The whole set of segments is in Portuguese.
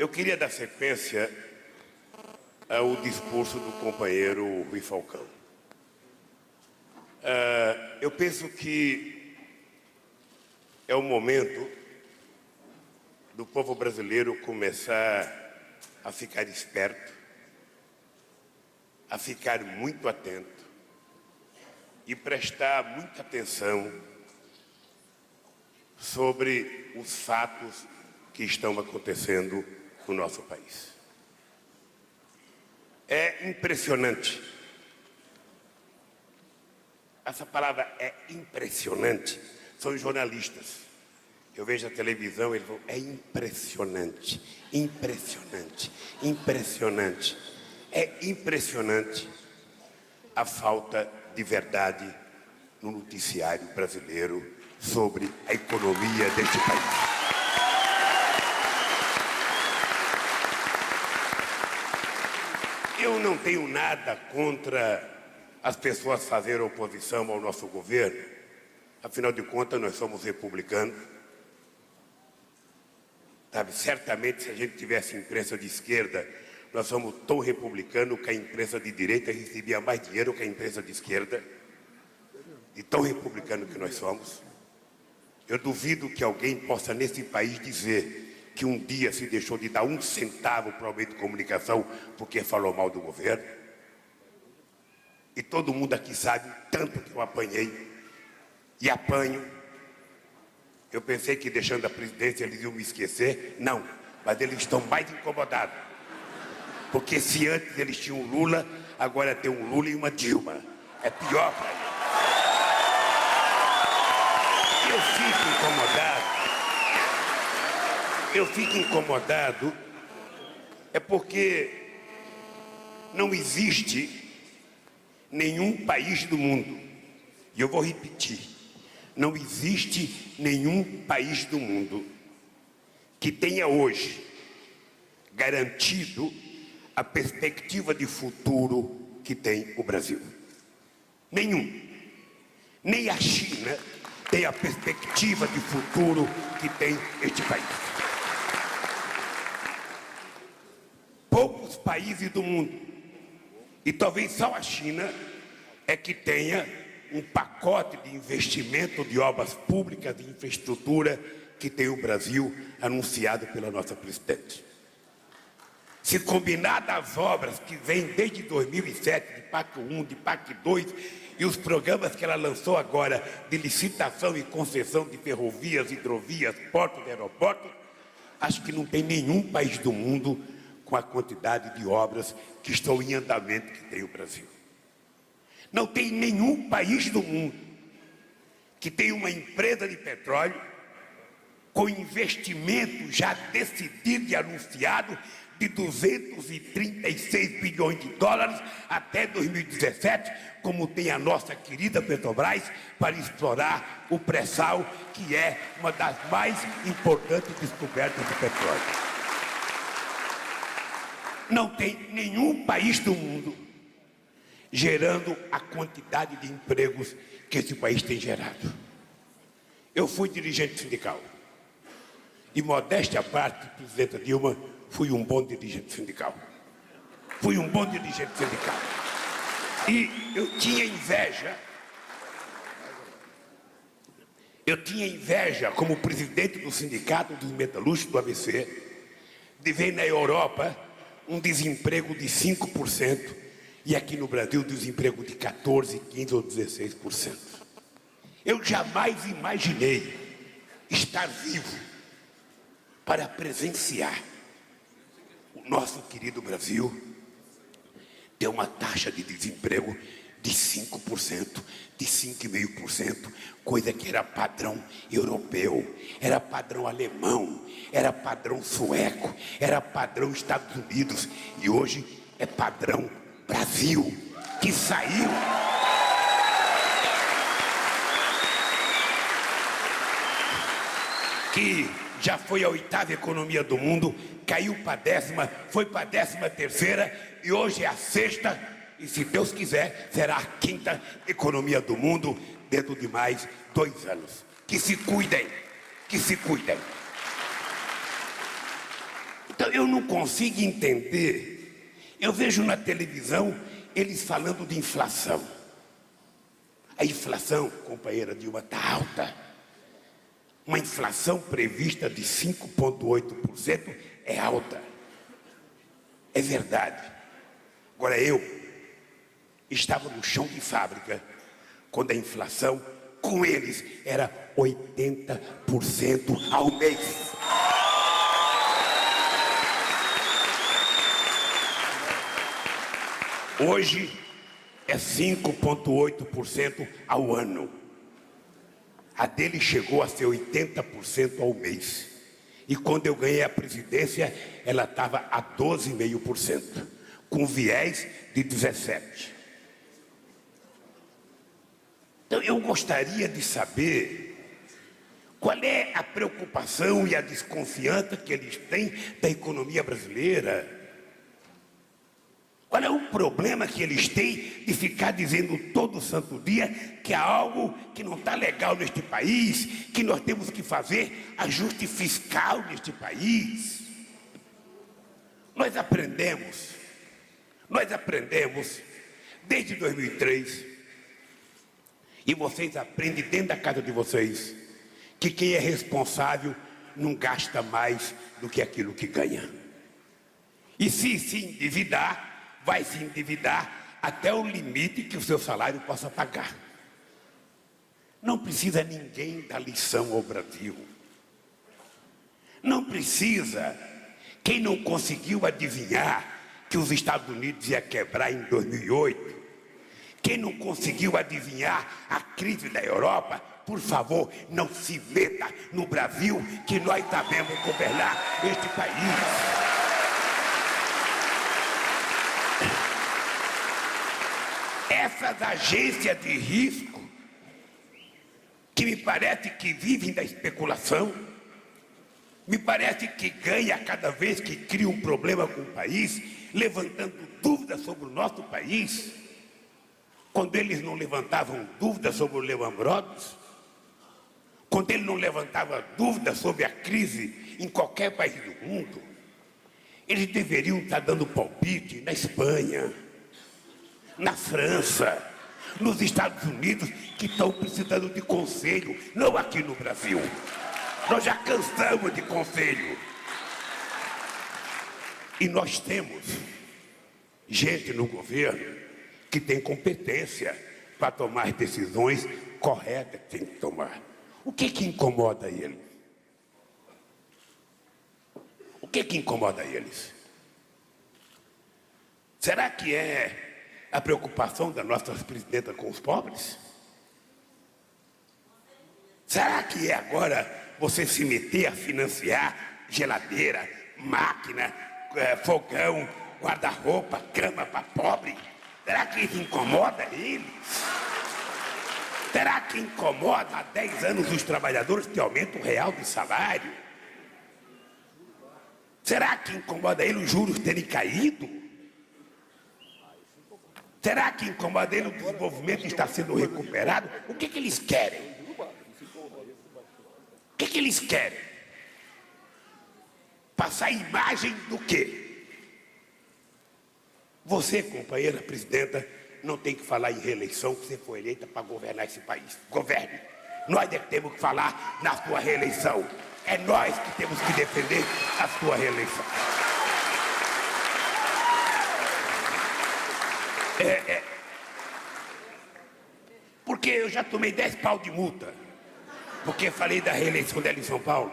Eu queria dar sequência ao discurso do companheiro Rui Falcão. Eu penso que é o momento do povo brasileiro começar a ficar esperto, a ficar muito atento e prestar muita atenção sobre os fatos que estão acontecendo no nosso país. É impressionante. Essa palavra é impressionante. São jornalistas. Eu vejo a televisão, eles falam, é impressionante, impressionante, impressionante. É impressionante a falta de verdade no noticiário brasileiro sobre a economia deste país. Eu não tenho nada contra as pessoas fazerem oposição ao nosso governo. Afinal de contas, nós somos republicanos. Sabe, certamente, se a gente tivesse imprensa de esquerda, nós somos tão republicanos que a imprensa de direita recebia mais dinheiro que a imprensa de esquerda. E tão republicano que nós somos. Eu duvido que alguém possa, nesse país, dizer que um dia se deixou de dar 1 centavo para o meio de comunicação porque falou mal do governo. E todo mundo aqui sabe o tanto que eu apanhei e apanho. Eu pensei que deixando a presidência eles iam me esquecer. Não, mas eles estão mais incomodados. Porque se antes eles tinham um Lula, agora tem um Lula e uma Dilma. É pior para eles. Eu fico incomodado, é porque não existe nenhum país do mundo, e eu vou repetir, não existe nenhum país do mundo que tenha hoje garantido a perspectiva de futuro que tem o Brasil. Nenhum. Nem a China tem a perspectiva de futuro que tem este país. Poucos países do mundo, e talvez só a China, é que tenha um pacote de investimento de obras públicas, de infraestrutura, que tem o Brasil anunciado pela nossa presidente. Se combinar das obras que vêm desde 2007, de PAC 1, de PAC 2, e os programas que ela lançou agora de licitação e concessão de ferrovias, hidrovias, portos e aeroportos, acho que não tem nenhum país do mundo com a quantidade de obras que estão em andamento que tem o Brasil. Não tem nenhum país do mundo que tenha uma empresa de petróleo com investimento já decidido e anunciado de 236 bilhões de dólares até 2017, como tem a nossa querida Petrobras, para explorar o pré-sal, que é uma das mais importantes descobertas de petróleo. Não tem nenhum país do mundo gerando a quantidade de empregos que esse país tem gerado. Eu fui dirigente sindical. E, modéstia à parte, presidenta Dilma, fui um bom dirigente sindical. Fui um bom dirigente sindical. E eu tinha inveja, como presidente do sindicato dos metalúrgicos do ABC, de ver na Europa um desemprego de 5% e aqui no Brasil desemprego de 14%, 15% ou 16%. Eu jamais imaginei estar vivo para presenciar o nosso querido Brasil ter uma taxa de desemprego de 5%, de 5,5%, coisa que era padrão europeu, era padrão alemão, era padrão sueco, era padrão Estados Unidos, e hoje é padrão Brasil, que saiu que já foi a 8ª economia do mundo, caiu para a 10ª, foi para a 13ª e hoje é a 6ª, e se Deus quiser, será a 5ª economia do mundo dentro de mais 2 anos. Que se cuidem, que se cuidem. Então eu não consigo entender. Eu vejo na televisão eles falando de inflação. A inflação, companheira Dilma, está alta. Uma inflação prevista de 5,8% é alta. É verdade. Agora eu estava no chão de fábrica quando a inflação com eles era 80% ao mês. Hoje é 5,8% ao ano. A dele chegou a ser 80% ao mês. E quando eu ganhei a presidência, ela estava a 12,5%, com viés de 17%. Então eu gostaria de saber qual é a preocupação e a desconfiança que eles têm da economia brasileira. Qual é o problema que eles têm de ficar dizendo todo santo dia que há algo que não está legal neste país, que nós temos que fazer ajuste fiscal neste país? Nós aprendemos desde 2003, e vocês aprendem dentro da casa de vocês, que quem é responsável não gasta mais do que aquilo que ganha. E se endividar, vai se endividar até o limite que o seu salário possa pagar. Não precisa ninguém dar lição ao Brasil. Não precisa. Quem não conseguiu adivinhar que os Estados Unidos ia quebrar em 2008, quem não conseguiu adivinhar a crise da Europa, por favor, não se meta no Brasil, que nós sabemos governar este país. Essas agências de risco, que me parece que vivem da especulação, me parece que ganha cada vez que cria um problema com o país, levantando dúvidas sobre o nosso país, quando eles não levantavam dúvidas sobre o Lehman Brothers, quando ele não levantava dúvidas sobre a crise em qualquer país do mundo, eles deveriam estar dando palpite na Espanha, na França, nos Estados Unidos, que estão precisando de conselho, não aqui no Brasil. Nós já cansamos de conselho. E nós temos gente no governo que tem competência para tomar as decisões corretas que tem que tomar. O que incomoda ele? O que incomoda eles? Será que é a preocupação da nossa presidenta com os pobres? Será que é agora você se meter a financiar geladeira, máquina, fogão, guarda-roupa, cama para pobre? Será que isso incomoda eles? Será que incomoda há 10 anos os trabalhadores que aumentam o real de salário? Será que incomoda ele os juros terem caído? Será que incomoda ele o desenvolvimento está sendo recuperado? O que eles querem? O que eles querem? Passar a imagem do quê? Você, companheira presidenta, não tem que falar em reeleição, que você foi eleita para governar esse país. Governe. Nós é que temos que falar na sua reeleição. É nós que temos que defender a sua reeleição. Porque eu já tomei 10 pau de multa, porque falei da reeleição dela em São Paulo.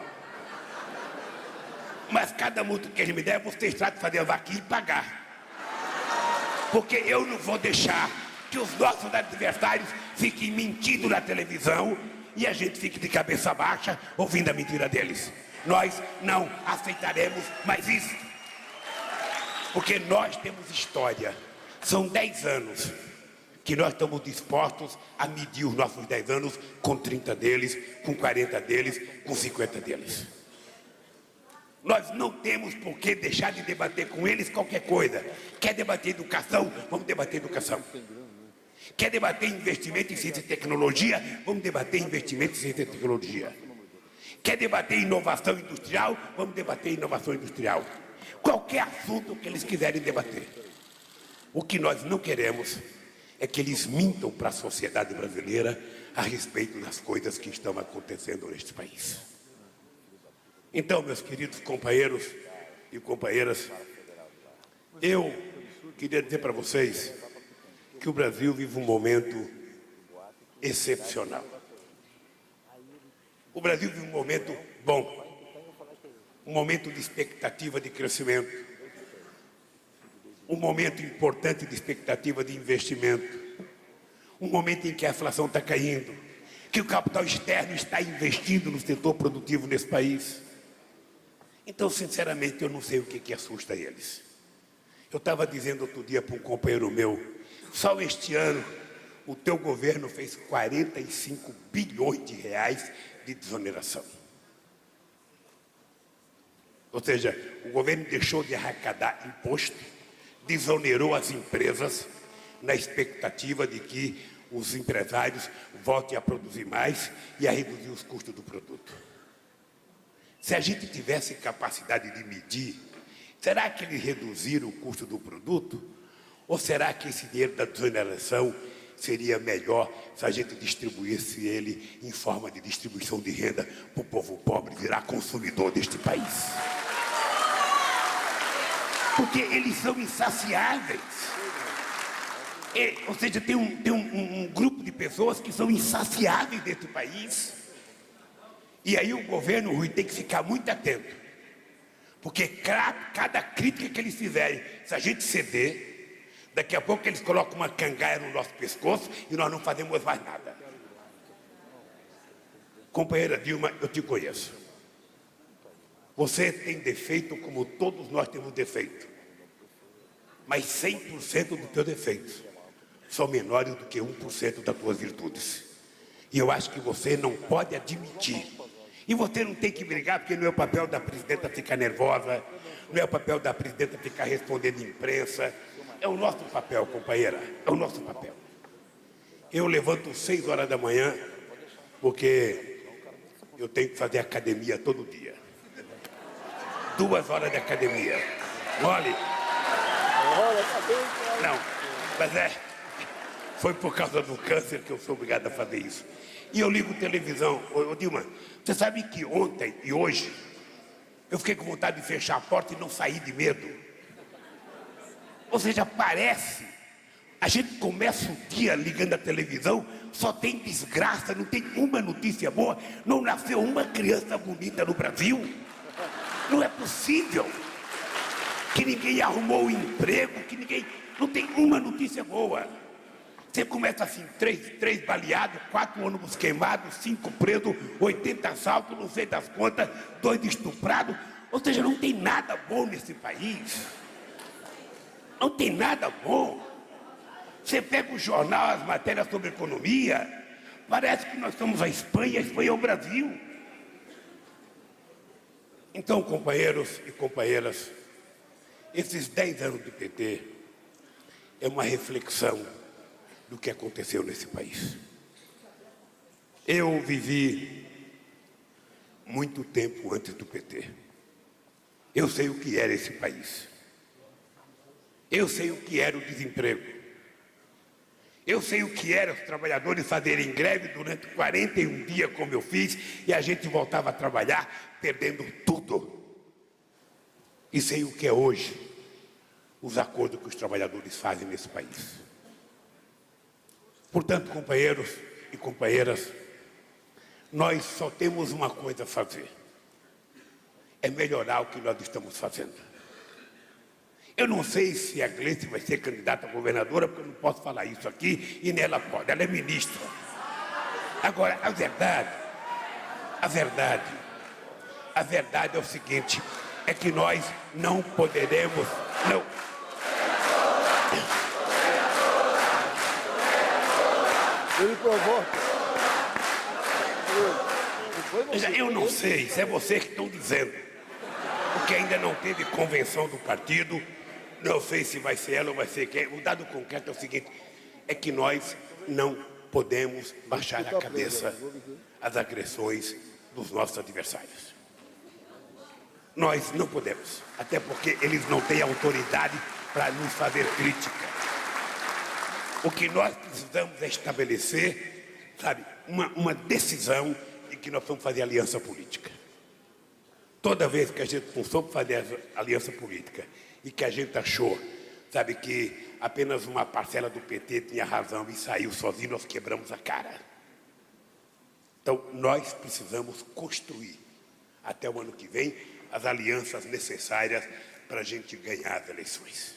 Mas cada multa que eles me der, vocês tratam de fazer a vaquinha e pagar. Porque eu não vou deixar que os nossos adversários fiquem mentindo na televisão e a gente fique de cabeça baixa ouvindo a mentira deles. Nós não aceitaremos mais isso. Porque nós temos história. São 10 anos que nós estamos dispostos a medir os nossos 10 anos com 30 deles, com 40 deles, com 50 deles. Nós não temos por que deixar de debater com eles qualquer coisa. Quer debater educação? Vamos debater educação. Quer debater investimento em ciência e tecnologia? Vamos debater investimento em ciência e tecnologia. Quer debater inovação industrial? Vamos debater inovação industrial. qualquer assunto que eles quiserem debater. O que nós não queremos é que eles mintam para a sociedade brasileira a respeito das coisas que estão acontecendo neste país. Então, meus queridos companheiros e companheiras, eu queria dizer para vocês que o Brasil vive um momento excepcional. O Brasil vive um momento bom, um momento de expectativa de crescimento, um momento importante de expectativa de investimento, um momento em que a inflação está caindo, que o capital externo está investindo no setor produtivo nesse país. Então, sinceramente, eu não sei o que assusta eles. Eu estava dizendo outro dia para um companheiro meu, só este ano o teu governo fez 45 bilhões de reais de desoneração. Ou seja, o governo deixou de arrecadar imposto, desonerou as empresas na expectativa de que os empresários voltem a produzir mais e a reduzir os custos do produto. Se a gente tivesse capacidade de medir, será que eles reduziram o custo do produto? Ou será que esse dinheiro da desoneração seria melhor se a gente distribuísse ele em forma de distribuição de renda para o povo pobre virar consumidor deste país? Porque eles são insaciáveis. Ou seja, tem um grupo de pessoas que são insaciáveis desse país. E aí o governo, Rui, tem que ficar muito atento. Porque cada crítica que eles fizerem, se a gente ceder, daqui a pouco eles colocam uma cangaia no nosso pescoço e nós não fazemos mais nada. Companheira Dilma, eu te conheço. Você tem defeito como todos nós temos defeito. Mas 100% dos teus defeitos são menores do que 1% das tuas virtudes. E eu acho que você não pode admitir. E você não tem que brigar, porque não é o papel da presidenta ficar nervosa, não é o papel da presidenta ficar respondendo em imprensa. É o nosso papel, companheira, é o nosso papel. Eu levanto 6 horas da manhã, porque eu tenho que fazer academia todo dia. 2 horas de academia. Olha. Não, mas foi por causa do câncer que eu sou obrigado a fazer isso. E eu ligo televisão. Ô Dilma, você sabe que ontem e hoje eu fiquei com vontade de fechar a porta e não sair de medo. Ou seja, parece, a gente começa o dia ligando a televisão, só tem desgraça, não tem uma notícia boa, não nasceu uma criança bonita no Brasil. Não é possível que ninguém arrumou um emprego, que ninguém... Não tem uma notícia boa. Você começa assim, 3 baleados, 4 ônibus queimados, 5 presos, 80 assaltos, não sei das contas, 2 estuprados. Ou seja, não tem nada bom nesse país. Não tem nada bom. Você pega o jornal, as matérias sobre economia, parece que nós somos a Espanha é o Brasil. Então, companheiros e companheiras, esses 10 anos do PT é uma reflexão do que aconteceu nesse país. Eu vivi muito tempo antes do PT. Eu sei o que era esse país. Eu sei o que era o desemprego. Eu sei o que era os trabalhadores fazerem greve durante 41 dias, como eu fiz, e a gente voltava a trabalhar perdendo tudo. E sei o que é hoje os acordos que os trabalhadores fazem nesse país. Portanto, companheiros e companheiras, nós só temos uma coisa a fazer. É melhorar o que nós estamos fazendo. Eu não sei se a Gleice vai ser candidata a governadora, porque eu não posso falar isso aqui, e nem ela pode, ela é ministra. Agora, a verdade é o seguinte, é que nós não poderemos, não. Ele provoca. Eu não sei, se é vocês que estão dizendo, porque ainda não teve convenção do partido, não sei se vai ser ela ou vai ser quem. O dado concreto é o seguinte, é que nós não podemos baixar a cabeça às agressões dos nossos adversários. Nós não podemos, até porque eles não têm autoridade para nos fazer crítica. O que nós precisamos é estabelecer, sabe, uma decisão de que nós vamos fazer aliança política. Toda vez que a gente não soube fazer aliança política e que a gente achou, sabe, que apenas uma parcela do PT tinha razão e saiu sozinho, nós quebramos a cara. Então, nós precisamos construir, até o ano que vem, as alianças necessárias para a gente ganhar as eleições.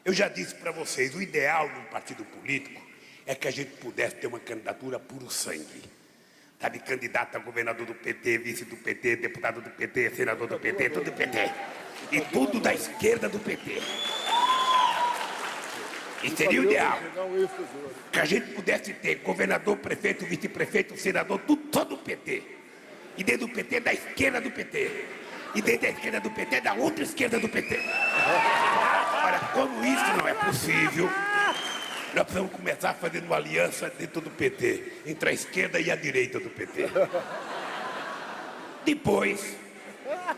Eu já disse para vocês, o ideal num partido político é que a gente pudesse ter uma candidatura puro sangue. Sabe, candidato a governador do PT, vice do PT, deputado do PT, senador do PT, tudo do PT. E tudo da esquerda do PT. E seria o ideal. Que a gente pudesse ter governador, prefeito, vice-prefeito, senador, tudo só do PT. E dentro do PT, da esquerda do PT. E dentro da esquerda do PT, da outra esquerda do PT. Ora, como isso não é possível, nós precisamos começar fazendo uma aliança dentro do PT, entre a esquerda e a direita do PT. Depois,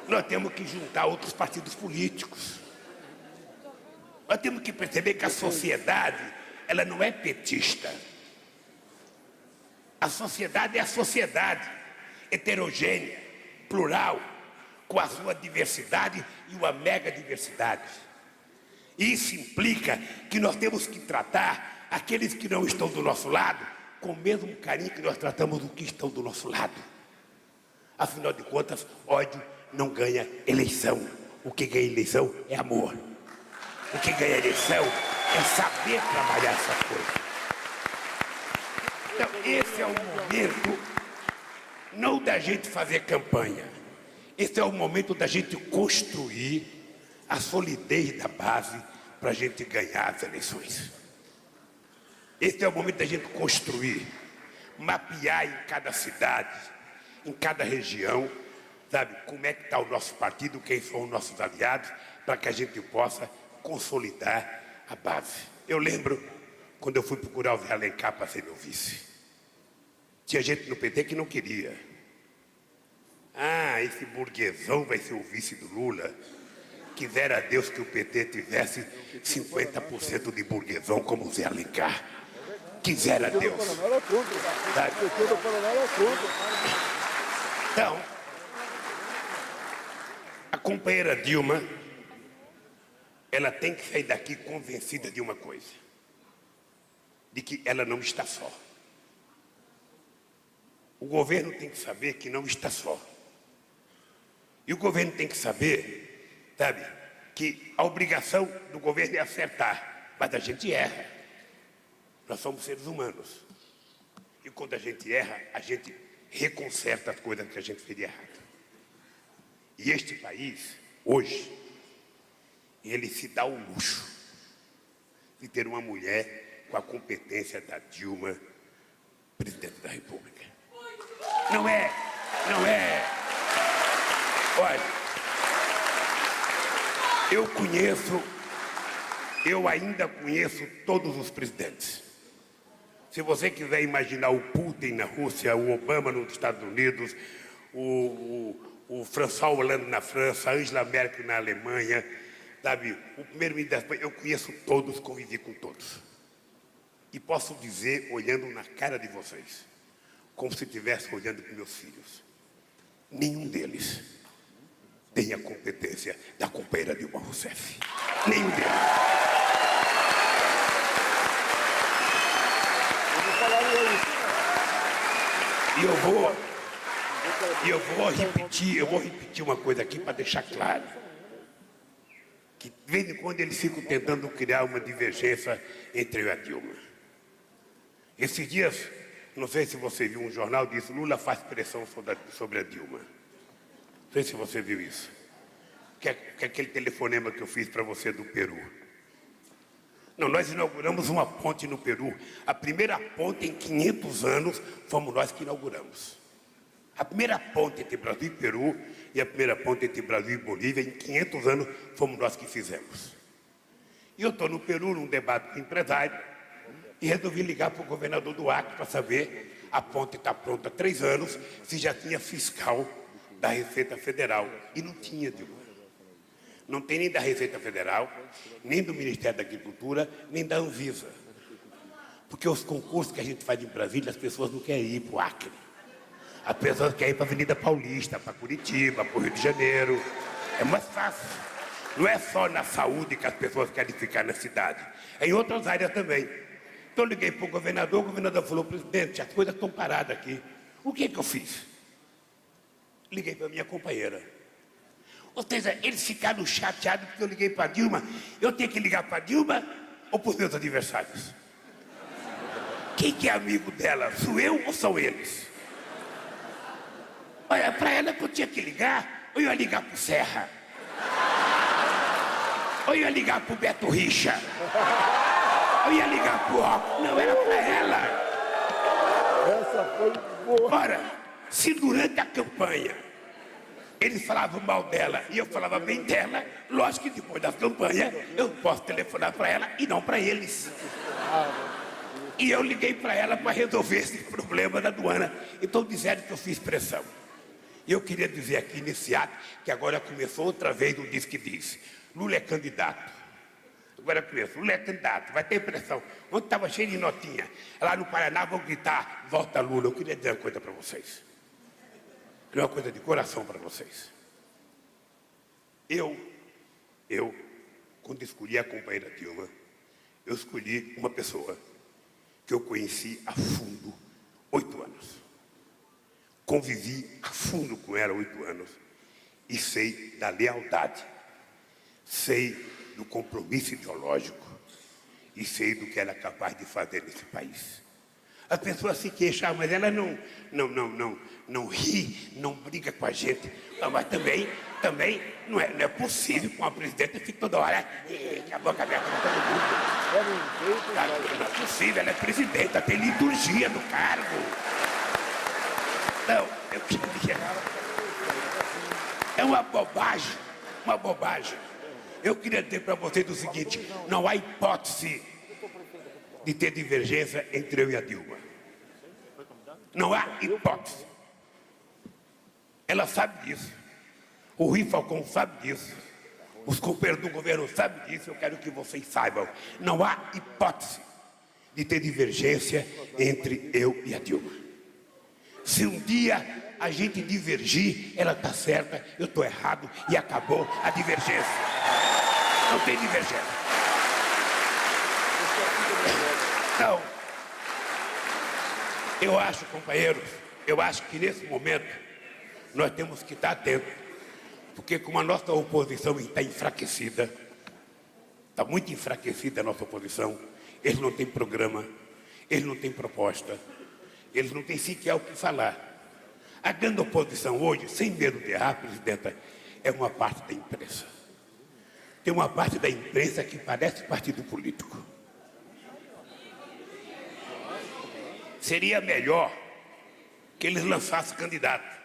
nós temos que juntar outros partidos políticos. Nós temos que perceber que a sociedade, ela não é petista. A sociedade é a sociedade, heterogênea, plural, com a sua diversidade e uma mega diversidade. Isso implica que nós temos que tratar aqueles que não estão do nosso lado com o mesmo carinho que nós tratamos os que estão do nosso lado. Afinal de contas, ódio não ganha eleição. O que ganha eleição é amor. O que ganha eleição é saber trabalhar essa coisa. Então, esse é o momento, não da gente fazer campanha. Esse é o momento da gente construir a solidez da base para a gente ganhar as eleições. Esse é o momento da gente construir, mapear em cada cidade, em cada região, sabe, como é que está o nosso partido, quem são os nossos aliados, para que a gente possa consolidar a base. Eu lembro, quando eu fui procurar o Zé Alencar para ser meu vice, tinha gente no PT que não queria. Ah, esse burguesão vai ser o vice do Lula. Quisera a Deus que o PT tivesse 50% de burguesão como o Zé Alencar. Quisera a Deus. Então, a companheira Dilma, ela tem que sair daqui convencida de uma coisa. De que ela não está só. O governo tem que saber que não está só. E o governo tem que saber, sabe, que a obrigação do governo é acertar, mas a gente erra. Nós somos seres humanos. E quando a gente erra, a gente reconserta as coisas que a gente fez de errado. E este país, hoje, ele se dá o luxo de ter uma mulher com a competência da Dilma, presidente da República. Não é. Olha, eu ainda conheço todos os presidentes. Se você quiser imaginar o Putin na Rússia, o Obama nos Estados Unidos, o François Hollande na França, a Angela Merkel na Alemanha, sabe, o primeiro-ministro da Espanha, eu conheço todos, convivi com todos. E posso dizer, olhando na cara de vocês, como se estivesse olhando para meus filhos, nenhum deles tem a competência da companheira Dilma Rousseff. Nenhum deles. E eu vou repetir uma coisa aqui para deixar claro. Que de vez em quando eles ficam tentando criar uma divergência entre eu e a Dilma. Esses dias, não sei se você viu, um jornal disse, Lula faz pressão sobre a Dilma. Não sei se você viu isso. Que é aquele telefonema que eu fiz para você do Peru. Não, nós inauguramos uma ponte no Peru. A primeira ponte em 500 anos fomos nós que inauguramos. A primeira ponte entre Brasil e Peru e a primeira ponte entre Brasil e Bolívia, em 500 anos, fomos nós que fizemos. E eu estou no Peru, num debate com empresário, e resolvi ligar para o governador do Acre para saber, a ponte está pronta há 3 anos, se já tinha fiscal da Receita Federal. E não tinha, Dilma. Não tem nem da Receita Federal, nem do Ministério da Agricultura, nem da Anvisa. Porque os concursos que a gente faz em Brasília, as pessoas não querem ir para o Acre. As pessoas querem ir para a Avenida Paulista, para Curitiba, para o Rio de Janeiro. É mais fácil. Não é só na saúde que as pessoas querem ficar na cidade. É em outras áreas também. Então eu liguei para o governador falou, presidente, as coisas estão paradas aqui. O que eu fiz? Liguei para minha companheira. Ou seja, eles ficaram chateados porque eu liguei para a Dilma. Eu tenho que ligar para a Dilma ou para os meus adversários? Quem que é amigo dela? Sou eu ou são eles? Olha, para ela que eu tinha que ligar, ou eu ia ligar para o Serra, ou eu ia ligar para o Beto Richa, ou eu ia ligar para o Rock. Não, era para ela. Essa foi boa. Ora, se durante a campanha eles falavam mal dela e eu falava bem dela, lógico que depois da campanha eu posso telefonar para ela e não para eles. E eu liguei para ela para resolver esse problema da aduana. Então disseram que eu fiz pressão. E eu queria dizer aqui nesse ato que agora começou outra vez o Diz que Diz. Lula é candidato. Agora começou, Lula é candidato, vai ter pressão. Ontem estava cheio de notinha. Lá no Paraná vão gritar, volta Lula. Eu queria dizer uma coisa para vocês. Uma coisa de coração para vocês. Eu, quando escolhi a companheira Dilma, eu escolhi uma pessoa que eu conheci a fundo 8 anos. Convivi a fundo com ela 8 anos. E sei da lealdade. Sei do compromisso ideológico. E sei do que ela é capaz de fazer nesse país. As pessoas se queixam, mas ela não ri, não briga com a gente. Mas também não é possível que uma presidenta fique toda hora com a boca aberta com todo mundo. Não é possível, ela é presidenta, tem liturgia do cargo. Não, eu queria. É uma bobagem. Eu queria dizer para vocês o seguinte, não há hipótese de ter divergência entre eu e a Dilma. Não há hipótese. Ela sabe disso. O Rui Falcão sabe disso. Os companheiros do governo sabem disso. Eu quero que vocês saibam. Não há hipótese de ter divergência entre eu e a Dilma. Se um dia a gente divergir, ela está certa, eu estou errado e acabou a divergência. Não tem divergência. Então, eu acho, companheiros, que nesse momento nós temos que estar atentos, porque como a nossa oposição está enfraquecida, está muito enfraquecida a nossa oposição, eles não têm programa, eles não têm proposta, eles não têm sequer o que falar. A grande oposição hoje, sem medo de errar, presidenta, é uma parte da imprensa. Tem uma parte da imprensa que parece partido político. Seria melhor que eles lançassem candidato.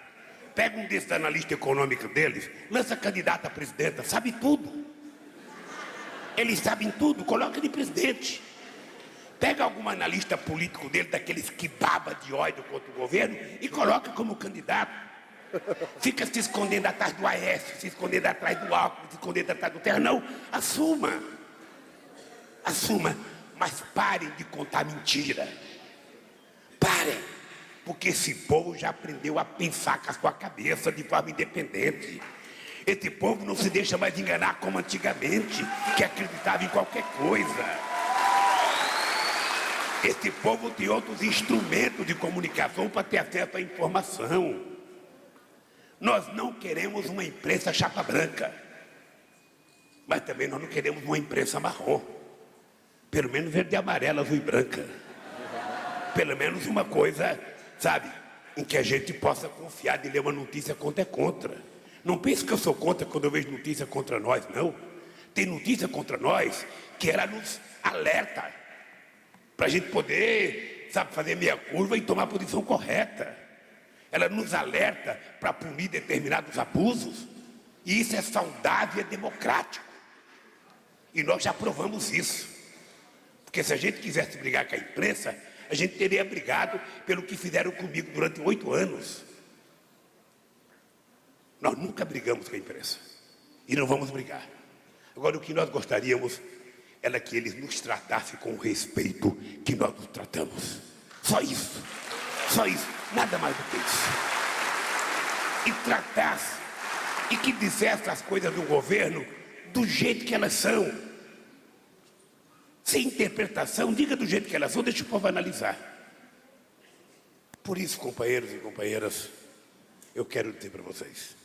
Pega um desses analistas econômicos deles, lança candidato a presidenta, sabe tudo. Eles sabem tudo, coloca de presidente. Pega algum analista político dele, daqueles que baba de ódio contra o governo, e coloca como candidato. Fica se escondendo atrás do Aécio, se escondendo atrás do Alckmin, se escondendo atrás do Terra. Não, assuma. Assuma, mas parem de contar mentira. Parem, porque esse povo já aprendeu a pensar com a sua cabeça de forma independente. Esse povo não se deixa mais enganar como antigamente, que acreditava em qualquer coisa. Esse povo tem outros instrumentos de comunicação para ter acesso à informação. Nós não queremos uma imprensa chapa branca, mas também nós não queremos uma imprensa marrom. Pelo menos verde e amarela, azul e branca. Pelo menos uma coisa, sabe, em que a gente possa confiar de ler uma notícia contra é contra. Não pense que eu sou contra quando eu vejo notícia contra nós, não. Tem notícia contra nós que ela nos alerta para a gente poder, sabe, fazer meia curva e tomar a posição correta. Ela nos alerta para punir determinados abusos. E isso é saudável e é democrático. E nós já provamos isso. Porque se a gente quisesse brigar com a imprensa, a gente teria brigado pelo que fizeram comigo durante 8 anos. Nós nunca brigamos com a imprensa. E não vamos brigar. Agora, o que nós gostaríamos era que eles nos tratassem com o respeito que nós nos tratamos. Só isso. Só isso. Nada mais do que isso. E tratasse, e que dissesse as coisas do governo do jeito que elas são. Sem interpretação, diga do jeito que elas são, deixa o povo analisar. Por isso, companheiros e companheiras, eu quero dizer para vocês,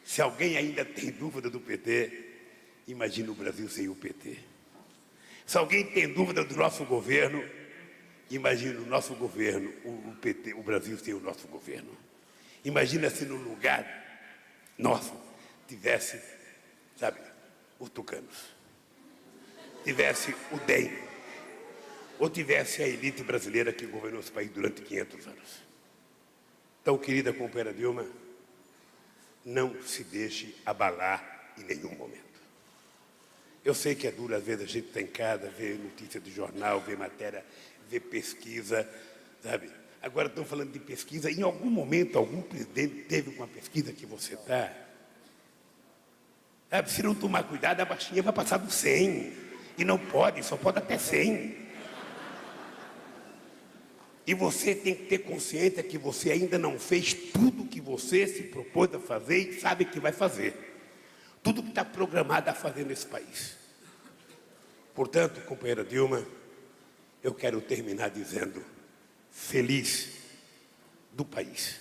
se alguém ainda tem dúvida do PT, imagine o Brasil sem o PT. Se alguém tem dúvida do nosso governo, imagine o nosso governo, o PT, o Brasil sem o nosso governo. Imagina se no lugar nosso tivesse, sabe, os tucanos, tivesse o DEM, ou tivesse a elite brasileira que governou esse país durante 500 anos. Então, querida companheira Dilma, não se deixe abalar em nenhum momento. Eu sei que é duro, às vezes a gente está em casa, vê notícia de jornal, vê matéria, vê pesquisa, sabe? Agora estão falando de pesquisa, em algum momento algum presidente teve uma pesquisa que você está? Sabe? Se não tomar cuidado, a baixinha vai passar do 100. E não pode, só pode até 100. E você tem que ter consciência que você ainda não fez tudo que você se propôs a fazer e sabe que vai fazer. Tudo que está programado a fazer nesse país. Portanto, companheira Dilma, eu quero terminar dizendo, feliz do país,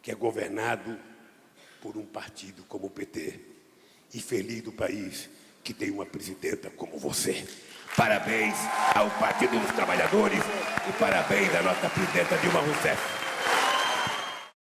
que é governado por um partido como o PT, e feliz do país que tem uma presidenta como você. Parabéns ao Partido dos Trabalhadores e parabéns à nossa presidenta Dilma Rousseff.